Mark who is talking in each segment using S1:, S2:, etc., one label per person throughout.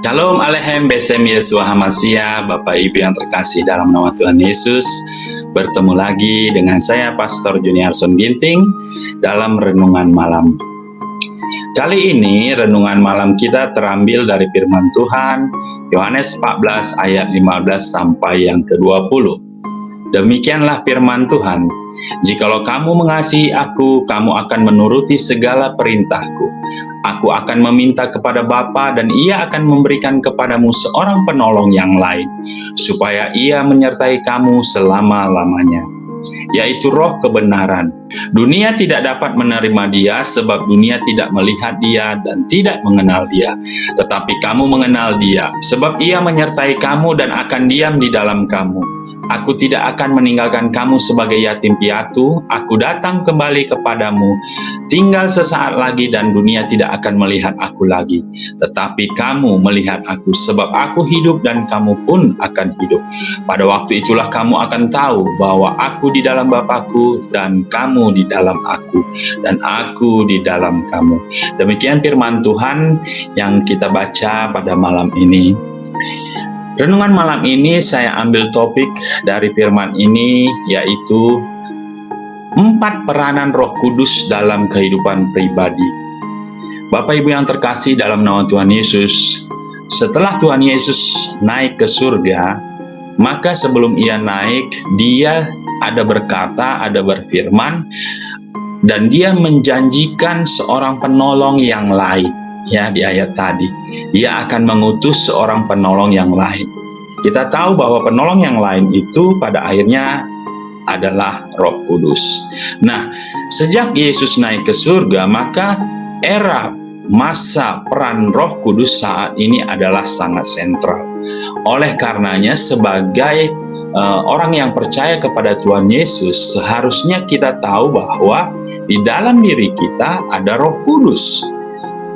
S1: Shalom Alehem Besem Yesua Hamasya, Bapak Ibu yang terkasih dalam nama Tuhan Yesus. Bertemu lagi dengan saya Pastor Juniarson Ginting dalam Renungan Malam. Kali ini renungan malam kita terambil dari firman Tuhan Yohanes 14 ayat 15 sampai yang ke-20. Demikianlah firman Tuhan, "Jikalau kamu mengasihi aku, kamu akan menuruti segala perintahku. Aku akan meminta kepada Bapa dan Ia akan memberikan kepadamu seorang penolong yang lain, supaya Ia menyertai kamu selama-lamanya, yaitu Roh kebenaran. Dunia tidak dapat menerima Dia sebab dunia tidak melihat Dia dan tidak mengenal Dia. Tetapi kamu mengenal Dia, sebab Ia menyertai kamu dan akan diam di dalam kamu. Aku tidak akan meninggalkan kamu sebagai yatim piatu. Aku datang kembali kepadamu. Tinggal sesaat lagi dan dunia tidak akan melihat aku lagi. Tetapi kamu melihat aku, sebab aku hidup dan kamu pun akan hidup. Pada waktu itulah kamu akan tahu bahwa aku di dalam Bapa-Ku dan kamu di dalam aku, dan aku di dalam kamu." Demikian firman Tuhan yang kita baca pada malam ini. Renungan malam ini saya ambil topik dari firman ini, yaitu 4 peranan Roh Kudus dalam kehidupan pribadi. Bapak Ibu yang terkasih dalam nama Tuhan Yesus, setelah Tuhan Yesus naik ke surga, maka sebelum Ia naik, Dia ada berkata, ada berfirman, dan Dia menjanjikan seorang penolong yang lain. Ya, di ayat tadi, Dia akan mengutus seorang penolong yang lain. Kita tahu bahwa penolong yang lain itu pada akhirnya adalah Roh Kudus. Nah, sejak Yesus naik ke surga, maka era masa peran Roh Kudus saat ini adalah sangat sentral. Oleh karenanya, sebagai orang yang percaya kepada Tuhan Yesus, seharusnya kita tahu bahwa di dalam diri kita ada Roh Kudus.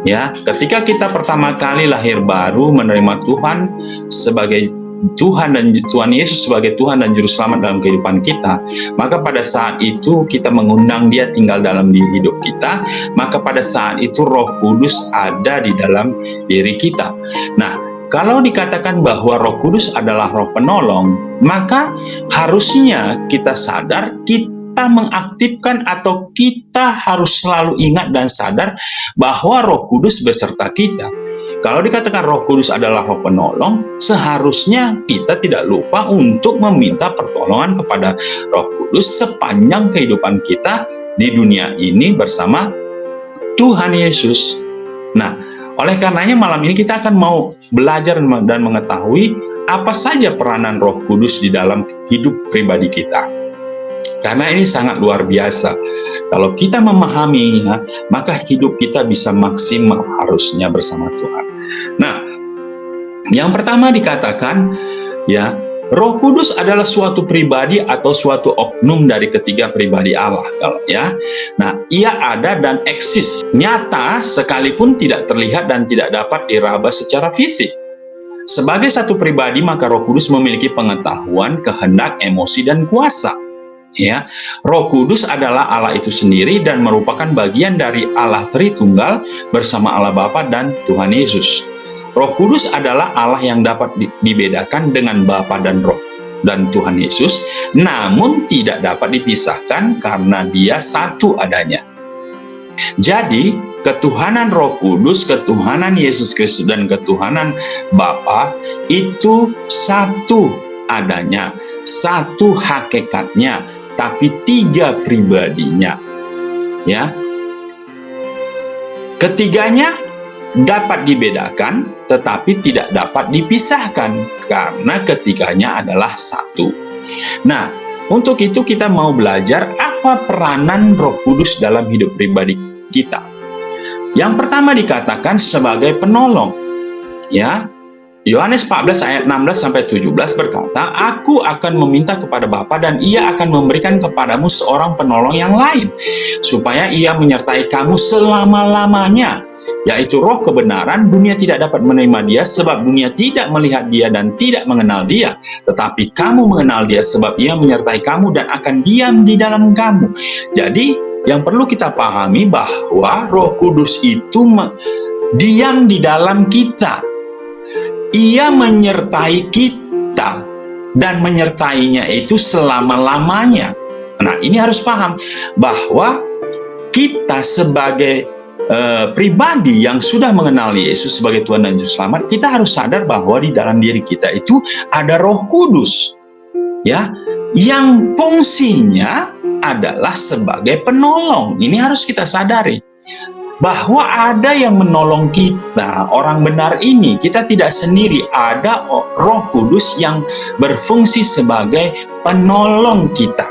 S1: Ya, ketika kita pertama kali lahir baru menerima Tuhan sebagai Tuhan dan Tuhan Yesus sebagai Tuhan dan Juru Selamat dalam kehidupan kita, maka pada saat itu kita mengundang Dia tinggal dalam hidup kita, maka pada saat itu Roh Kudus ada di dalam diri kita. Nah, kalau dikatakan bahwa Roh Kudus adalah Roh penolong, maka harusnya kita sadar kita mengaktifkan atau kita harus selalu ingat dan sadar bahwa Roh Kudus beserta kita. Kalau dikatakan Roh Kudus adalah Roh penolong, seharusnya kita tidak lupa untuk meminta pertolongan kepada Roh Kudus sepanjang kehidupan kita di dunia ini bersama Tuhan Yesus. Nah, oleh karenanya malam ini kita akan mau belajar dan mengetahui apa saja peranan Roh Kudus di dalam hidup pribadi kita. Karena ini sangat luar biasa. Kalau kita memahaminya, maka hidup kita bisa maksimal harusnya bersama Tuhan. Nah, yang pertama dikatakan, ya, Roh Kudus adalah suatu pribadi atau suatu oknum dari ketiga pribadi Allah, ya. Nah, Ia ada dan eksis, nyata sekalipun tidak terlihat dan tidak dapat diraba secara fisik. Sebagai satu pribadi, maka Roh Kudus memiliki pengetahuan, kehendak, emosi, dan kuasa. Ya, Roh Kudus adalah Allah itu sendiri dan merupakan bagian dari Allah Tritunggal bersama Allah Bapa dan Tuhan Yesus. Roh Kudus adalah Allah yang dapat dibedakan dengan Bapa dan Roh dan Tuhan Yesus, namun tidak dapat dipisahkan karena Dia satu adanya. Jadi, ketuhanan Roh Kudus, ketuhanan Yesus Kristus, dan ketuhanan Bapa itu satu adanya, satu hakikatnya, tapi 3 pribadinya. Ya. Ketiganya dapat dibedakan, tetapi tidak dapat dipisahkan karena ketiganya adalah satu. Nah, untuk itu kita mau belajar apa peranan Roh Kudus dalam hidup pribadi kita. Yang pertama dikatakan sebagai penolong. Ya. Yohanes 14 ayat 16 sampai 17 berkata, "Aku akan meminta kepada Bapa dan Ia akan memberikan kepadamu seorang penolong yang lain, supaya Ia menyertai kamu selama-lamanya, yaitu Roh kebenaran. Dunia tidak dapat menerima Dia sebab dunia tidak melihat Dia dan tidak mengenal Dia, tetapi kamu mengenal Dia sebab Ia menyertai kamu dan akan diam di dalam kamu." Jadi yang perlu kita pahami bahwa Roh Kudus itu diam di dalam kita. Ia menyertai kita dan menyertainya itu selama-lamanya. Nah, ini harus paham bahwa kita sebagai pribadi yang sudah mengenal Yesus sebagai Tuhan dan Juru Selamat, kita harus sadar bahwa di dalam diri kita itu ada Roh Kudus, ya, yang fungsinya adalah sebagai penolong. Ini harus kita sadari bahwa ada yang menolong kita. Orang benar ini, kita tidak sendiri, ada Roh Kudus yang berfungsi sebagai penolong kita.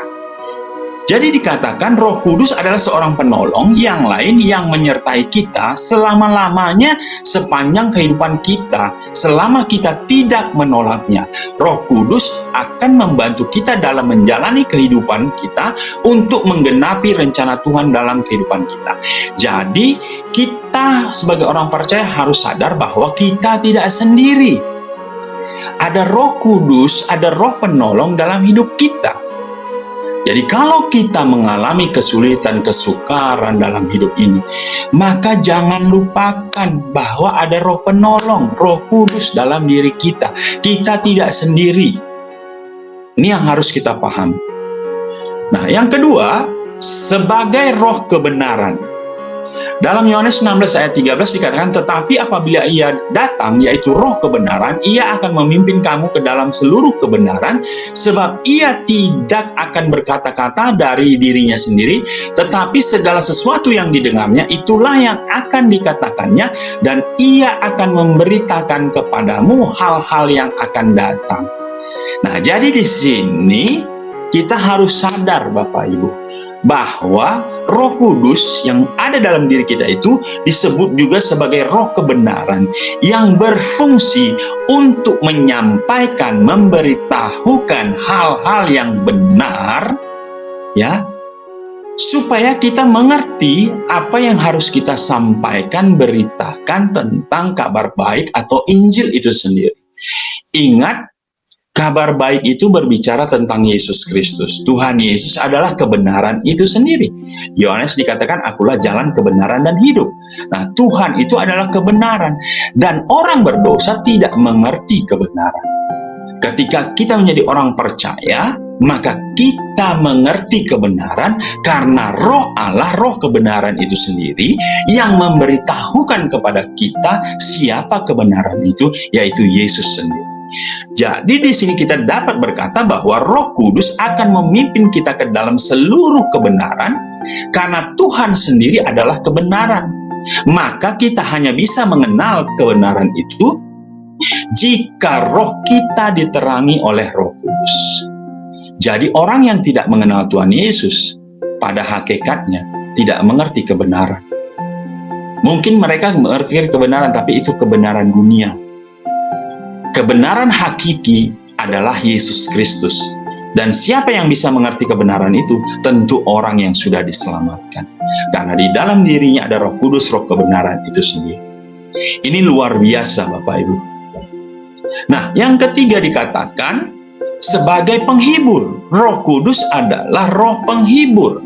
S1: Jadi dikatakan Roh Kudus adalah seorang penolong yang lain yang menyertai kita selama-lamanya sepanjang kehidupan kita, selama kita tidak menolaknya. Roh Kudus akan membantu kita dalam menjalani kehidupan kita untuk menggenapi rencana Tuhan dalam kehidupan kita. Jadi kita sebagai orang percaya harus sadar bahwa kita tidak sendiri. Ada Roh Kudus, ada Roh penolong dalam hidup kita. Jadi kalau kita mengalami kesulitan, kesukaran dalam hidup ini, maka jangan lupakan bahwa ada Roh penolong, Roh Kudus dalam diri kita. Kita tidak sendiri. Ini yang harus kita pahami. Nah, yang kedua, sebagai Roh kebenaran. Dalam Yohanes 16 ayat 13 dikatakan, tetapi apabila ia datang, yaitu Roh kebenaran, ia akan memimpin kamu ke dalam seluruh kebenaran, sebab ia tidak akan berkata-kata dari dirinya sendiri, tetapi segala sesuatu yang didengarnya, itulah yang akan dikatakannya, dan ia akan memberitakan kepadamu hal-hal yang akan datang. Nah, jadi di sini kita harus sadar, Bapak Ibu, bahwa Roh Kudus yang ada dalam diri kita itu disebut juga sebagai Roh kebenaran yang berfungsi untuk menyampaikan, memberitahukan hal-hal yang benar, ya, supaya kita mengerti apa yang harus kita sampaikan, beritakan tentang kabar baik atau Injil itu sendiri. Ingat, kabar baik itu berbicara tentang Yesus Kristus. Tuhan Yesus adalah kebenaran itu sendiri. Yohanes dikatakan, akulah jalan, kebenaran, dan hidup. Nah, Tuhan itu adalah kebenaran. Dan orang berdosa tidak mengerti kebenaran. Ketika kita menjadi orang percaya, maka kita mengerti kebenaran karena Roh Allah, Roh kebenaran itu sendiri yang memberitahukan kepada kita siapa kebenaran itu, yaitu Yesus sendiri. Jadi di sini kita dapat berkata bahwa Roh Kudus akan memimpin kita ke dalam seluruh kebenaran karena Tuhan sendiri adalah kebenaran. Maka kita hanya bisa mengenal kebenaran itu jika roh kita diterangi oleh Roh Kudus. Jadi orang yang tidak mengenal Tuhan Yesus pada hakikatnya tidak mengerti kebenaran. Mungkin mereka mengerti kebenaran, tapi itu kebenaran dunia. Kebenaran hakiki adalah Yesus Kristus. Dan siapa yang bisa mengerti kebenaran itu? Tentu orang yang sudah diselamatkan. Karena di dalam dirinya ada Roh Kudus, Roh kebenaran itu sendiri. Ini luar biasa, Bapak Ibu. Nah, yang ketiga dikatakan sebagai penghibur. Roh Kudus adalah Roh penghibur.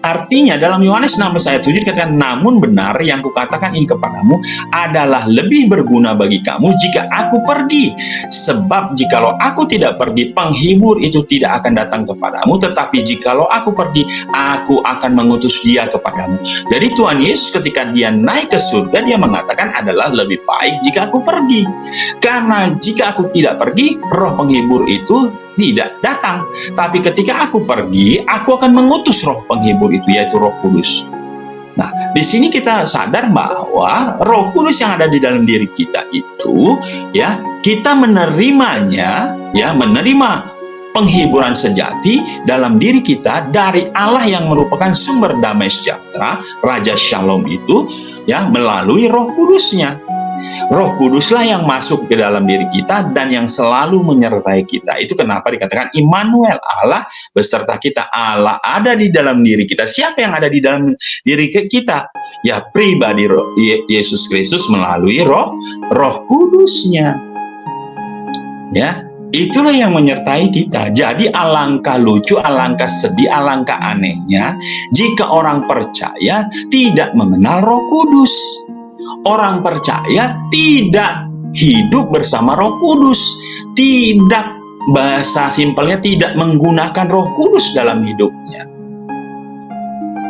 S1: Artinya dalam Yohanes 16 ayat 7 dikatakan, namun benar yang kukatakan ini kepadamu adalah lebih berguna bagi kamu jika aku pergi. Sebab jikalau aku tidak pergi, penghibur itu tidak akan datang kepadamu. Tetapi jikalau aku pergi, aku akan mengutus dia kepadamu. Jadi Tuhan Yesus ketika dia naik ke surga, dia mengatakan adalah lebih baik jika aku pergi. Karena jika aku tidak pergi, Roh penghibur itu tidak datang. Tapi ketika aku pergi, aku akan mengutus Roh penghibur itu, yaitu Roh Kudus. Nah, di sini kita sadar bahwa Roh Kudus yang ada di dalam diri kita itu, ya, kita menerimanya, ya, menerima penghiburan sejati dalam diri kita dari Allah yang merupakan sumber damai sejahtera, Raja Shalom itu, ya, melalui Roh Kudusnya. Roh Kuduslah yang masuk ke dalam diri kita dan yang selalu menyertai kita. Itu kenapa dikatakan Immanuel, Allah beserta kita. Allah ada di dalam diri kita. Siapa yang ada di dalam diri kita? Ya, pribadi Yesus Kristus melalui Roh Kudusnya. Ya, Itulah yang menyertai kita. Jadi alangkah lucu, alangkah sedih, alangkah anehnya jika orang percaya tidak mengenal Roh Kudus. Orang percaya tidak hidup bersama Roh Kudus, tidak, bahasa simpelnya, tidak menggunakan Roh Kudus dalam hidupnya.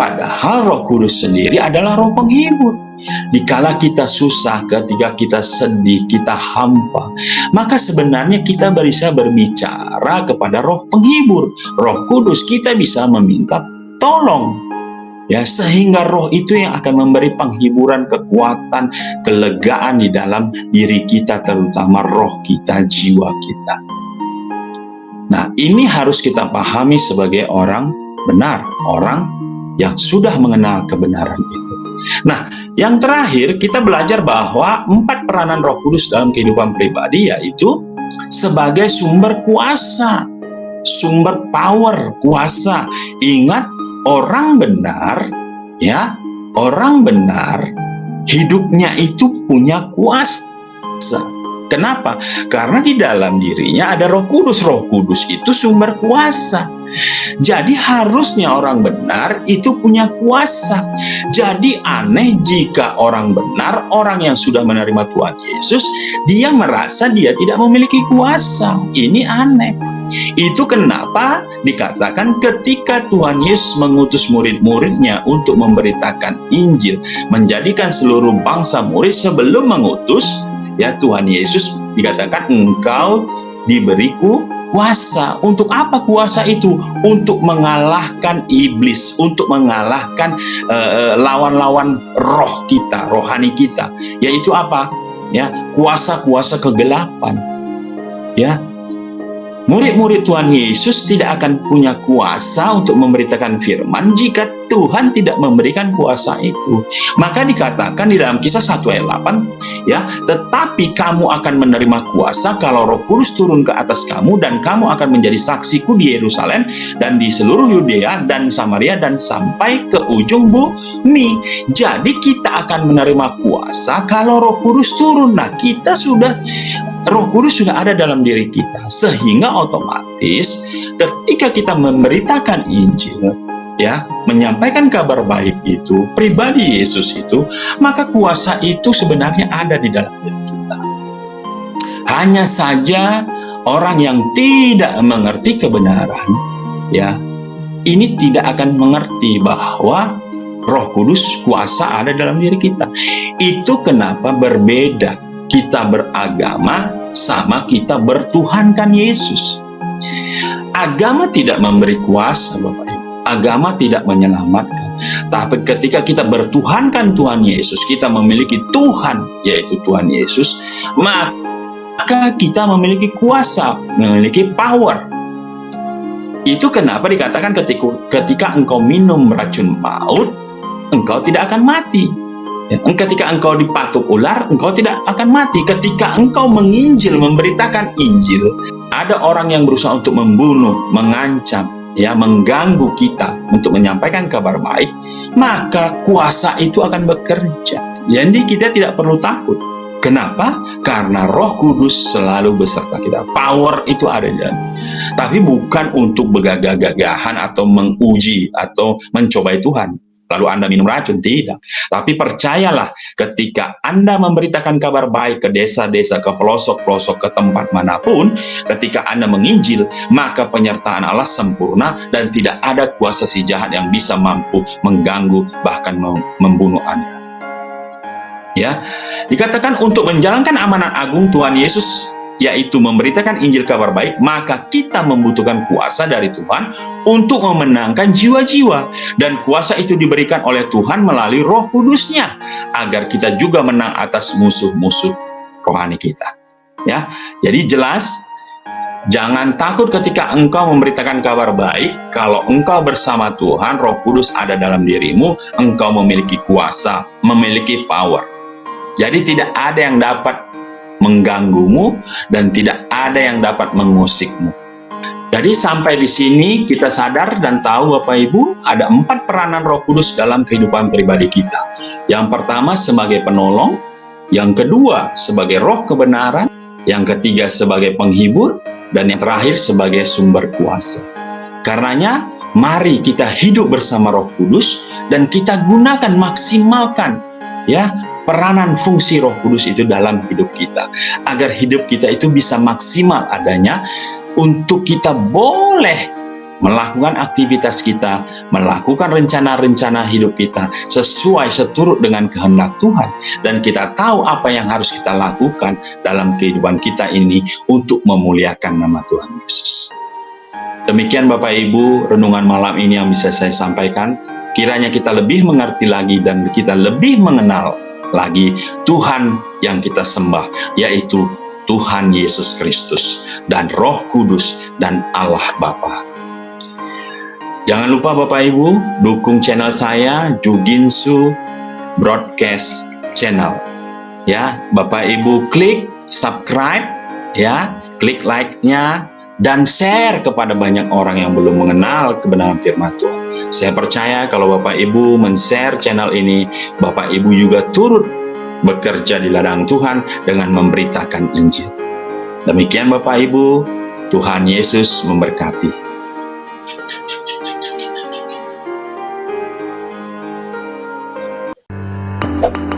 S1: Padahal Roh Kudus sendiri adalah Roh penghibur. Dikala kita susah, ketika kita sedih, kita hampa, maka sebenarnya kita bisa berbicara kepada Roh penghibur, Roh Kudus. Kita bisa meminta tolong, ya, sehingga Roh itu yang akan memberi penghiburan, kekuatan, kelegaan di dalam diri kita, terutama roh kita, jiwa kita. Nah, ini harus kita pahami sebagai orang benar, orang yang sudah mengenal kebenaran itu. Nah, yang terakhir kita belajar bahwa 4 peranan Roh Kudus dalam kehidupan pribadi, yaitu sebagai sumber kuasa, sumber power, kuasa. Ingat, orang benar, ya, orang benar hidupnya itu punya kuasa. Kenapa? Karena di dalam dirinya ada Roh Kudus. Roh Kudus itu sumber kuasa. Jadi harusnya orang benar itu punya kuasa. Jadi aneh jika orang benar, orang yang sudah menerima Tuhan Yesus, dia merasa dia tidak memiliki kuasa. Ini aneh. Itu kenapa dikatakan ketika Tuhan Yesus mengutus murid-muridnya untuk memberitakan Injil, menjadikan seluruh bangsa murid, sebelum mengutus, ya, Tuhan Yesus dikatakan, engkau diberiku kuasa. Untuk apa kuasa itu? Untuk mengalahkan iblis, untuk mengalahkan lawan-lawan roh kita, rohani kita. Yaitu apa? Ya, kuasa-kuasa kegelapan. Ya, murid-murid Tuhan Yesus tidak akan punya kuasa untuk memberitakan firman jika Tuhan tidak memberikan kuasa itu. Maka dikatakan di dalam Kisah 1 ayat 8, ya, tetapi kamu akan menerima kuasa kalau Roh Kudus turun ke atas kamu, dan kamu akan menjadi saksiku di Yerusalem dan di seluruh Yudea dan Samaria dan sampai ke ujung bumi. Jadi kita akan menerima kuasa kalau Roh Kudus turun. Nah, kita sudah, Roh Kudus sudah ada dalam diri kita, sehingga otomatis ketika kita memberitakan Injil, ya, menyampaikan kabar baik itu, pribadi Yesus itu, maka kuasa itu sebenarnya ada di dalam diri kita. Hanya saja orang yang tidak mengerti kebenaran, ya, ini tidak akan mengerti bahwa Roh Kudus, kuasa ada dalam diri kita. Itu kenapa berbeda kita beragama sama kita bertuhankan Yesus. Agama tidak memberi kuasa, Bapak Ibu. Agama tidak menyelamatkan. Tapi ketika kita bertuhankan Tuhan Yesus, kita memiliki Tuhan, yaitu Tuhan Yesus, maka kita memiliki kuasa, memiliki power. Itu kenapa dikatakan ketika engkau minum racun maut, engkau tidak akan mati. Ya, ketika engkau dipatuk ular, engkau tidak akan mati. Ketika engkau menginjil, memberitakan Injil, ada orang yang berusaha untuk membunuh, mengancam, ya, mengganggu kita untuk menyampaikan kabar baik, maka kuasa itu akan bekerja. Jadi kita tidak perlu takut. Kenapa? Karena Roh Kudus selalu beserta kita. Power itu ada di dalam. Tapi bukan untuk bergagah-gagahan atau menguji atau mencobai Tuhan. Lalu Anda minum racun, tidak. Tapi percayalah, ketika Anda memberitakan kabar baik ke desa-desa, ke pelosok-pelosok, ke tempat manapun, ketika Anda menginjil, maka penyertaan Allah sempurna dan tidak ada kuasa si jahat yang bisa mampu mengganggu, bahkan membunuh Anda. Ya, dikatakan untuk menjalankan amanat agung Tuhan Yesus, yaitu memberitakan Injil kabar baik, maka kita membutuhkan kuasa dari Tuhan untuk memenangkan jiwa-jiwa. Dan kuasa itu diberikan oleh Tuhan melalui Roh Kudus-Nya, agar kita juga menang atas musuh-musuh rohani kita. Ya, jadi jelas, jangan takut ketika engkau memberitakan kabar baik. Kalau engkau bersama Tuhan, Roh Kudus ada dalam dirimu, engkau memiliki kuasa, memiliki power. Jadi tidak ada yang dapat mengganggumu dan tidak ada yang dapat mengusikmu. Jadi sampai di sini kita sadar dan tahu, Bapak Ibu, ada 4 peranan Roh Kudus dalam kehidupan pribadi kita. Yang pertama sebagai penolong, yang kedua sebagai roh kebenaran, yang ketiga sebagai penghibur, dan yang terakhir sebagai sumber kuasa. Karenanya, mari kita hidup bersama Roh Kudus dan kita gunakan, maksimalkan ya peranan fungsi Roh Kudus itu dalam hidup kita, agar hidup kita itu bisa maksimal adanya untuk kita boleh melakukan aktivitas kita, melakukan rencana-rencana hidup kita sesuai seturut dengan kehendak Tuhan, dan kita tahu apa yang harus kita lakukan dalam kehidupan kita ini untuk memuliakan nama Tuhan Yesus. Demikian Bapak Ibu, renungan malam ini yang bisa saya sampaikan. Kiranya kita lebih mengerti lagi dan kita lebih mengenal lagi Tuhan yang kita sembah, yaitu Tuhan Yesus Kristus dan Roh Kudus dan Allah Bapa. Jangan lupa Bapak Ibu, dukung channel saya, Juginsu Broadcast Channel. Ya, Bapak Ibu klik subscribe, ya, klik like-nya, dan share kepada banyak orang yang belum mengenal kebenaran firman Tuhan. Saya percaya kalau Bapak Ibu men-share channel ini, Bapak Ibu juga turut bekerja di ladang Tuhan dengan memberitakan Injil. Demikian Bapak Ibu, Tuhan Yesus memberkati.
S2: Thank you.